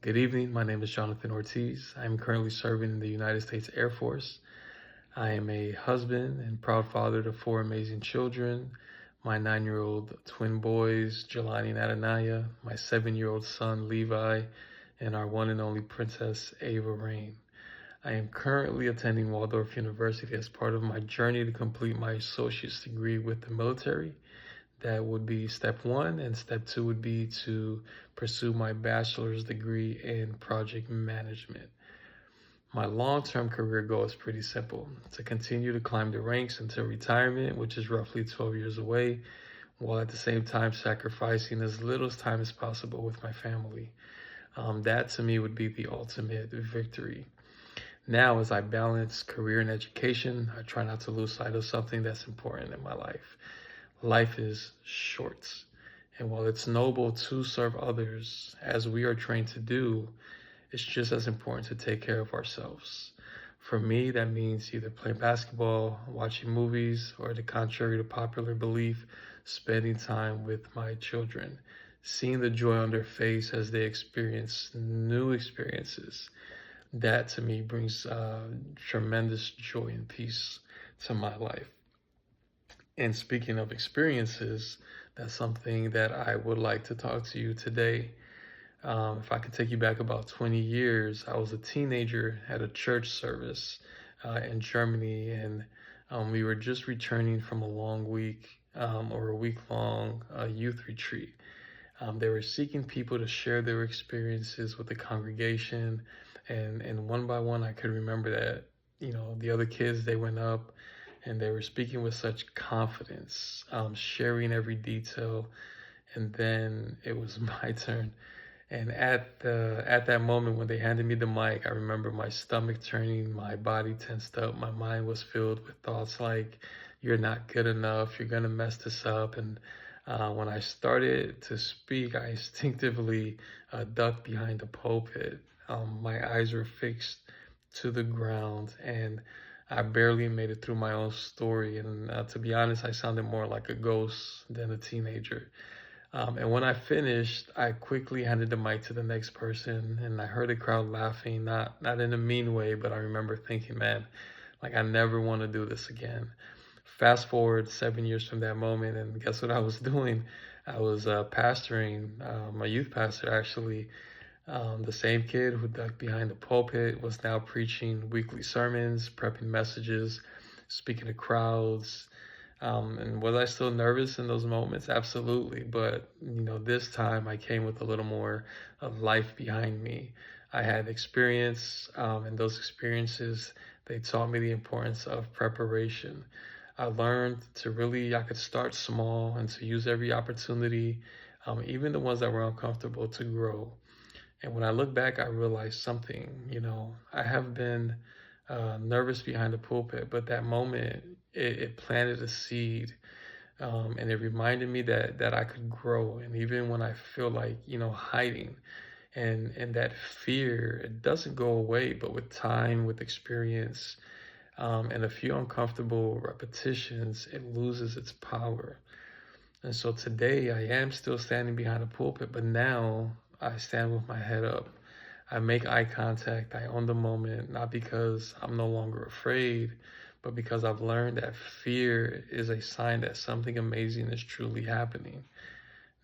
Good evening. My name is Jonathan Ortiz. I'm currently serving in the United States Air Force. I am a husband and proud father to four amazing children. My 9-year-old twin boys, Jelani and Adonaiah, my 7-year-old son, Levi, and our one and only princess, Ava Rain. I am currently attending Waldorf University as part of my journey to complete my associate's degree with the military. That would be step one, and step two would be to pursue my bachelor's degree in project management. My long-term career goal is pretty simple: to continue to climb the ranks until retirement, which is roughly 12 years away, while at the same time sacrificing as little time as possible with my family. That to me would be the ultimate victory. Now, as I balance career and education, I try not to lose sight of something that's important in my life. Life is short, and while it's noble to serve others, as we are trained to do, it's just as important to take care of ourselves. For me, that means either playing basketball, watching movies, or the contrary to popular belief, spending time with my children, seeing the joy on their face as they experience new experiences. That to me brings tremendous joy and peace to my life. And speaking of experiences, that's something that I would like to talk to you today. If I could take you back about 20 years, I was a teenager at a church service in Germany, and we were just returning from a long week or a week-long youth retreat. They were seeking people to share their experiences with the congregation, and one by one, I could remember that, the other kids, they went up and they were speaking with such confidence, sharing every detail. And then it was my turn. And at that moment when they handed me the mic, I remember my stomach turning, my body tensed up, my mind was filled with thoughts like, "You're not good enough, you're gonna mess this up." And when I started to speak, I instinctively ducked behind the pulpit. My eyes were fixed to the ground, and I barely made it through my own story. And to be honest, I sounded more like a ghost than a teenager. And when I finished, I quickly handed the mic to the next person, and I heard the crowd laughing, not in a mean way, but I remember thinking, man, like I never want to do this again. Fast forward 7 years from that moment, and guess what I was doing? I was pastoring, a youth pastor actually. The same kid who ducked behind the pulpit was now preaching weekly sermons, prepping messages, speaking to crowds. And was I still nervous in those moments? Absolutely. But, this time I came with a little more of life behind me. I had experience, and those experiences, they taught me the importance of preparation. I could start small and to use every opportunity, even the ones that were uncomfortable, to grow. And when I look back, I realized something. I have been nervous behind the pulpit, but that moment, it planted a seed, and it reminded me that I could grow. And even when I feel like, hiding, and that fear, it doesn't go away, but with time, with experience, and a few uncomfortable repetitions, it loses its power. And so today I am still standing behind a pulpit, but now I stand with my head up. I make eye contact. I own the moment, not because I'm no longer afraid, but because I've learned that fear is a sign that something amazing is truly happening.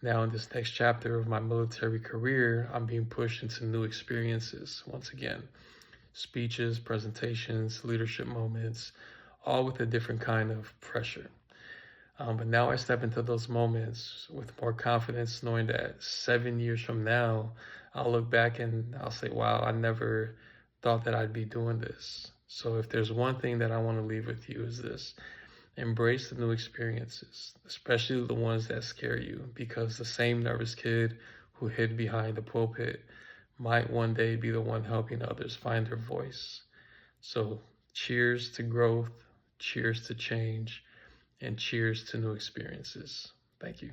Now, in this next chapter of my military career, I'm being pushed into new experiences once again: speeches, presentations, leadership moments, all with a different kind of pressure. But now I step into those moments with more confidence, knowing that 7 years from now, I'll look back and I'll say, wow, I never thought that I'd be doing this. So if there's one thing that I want to leave with you, is this: embrace the new experiences, especially the ones that scare you, because the same nervous kid who hid behind the pulpit might one day be the one helping others find their voice. So cheers to growth, cheers to change, and cheers to new experiences. Thank you.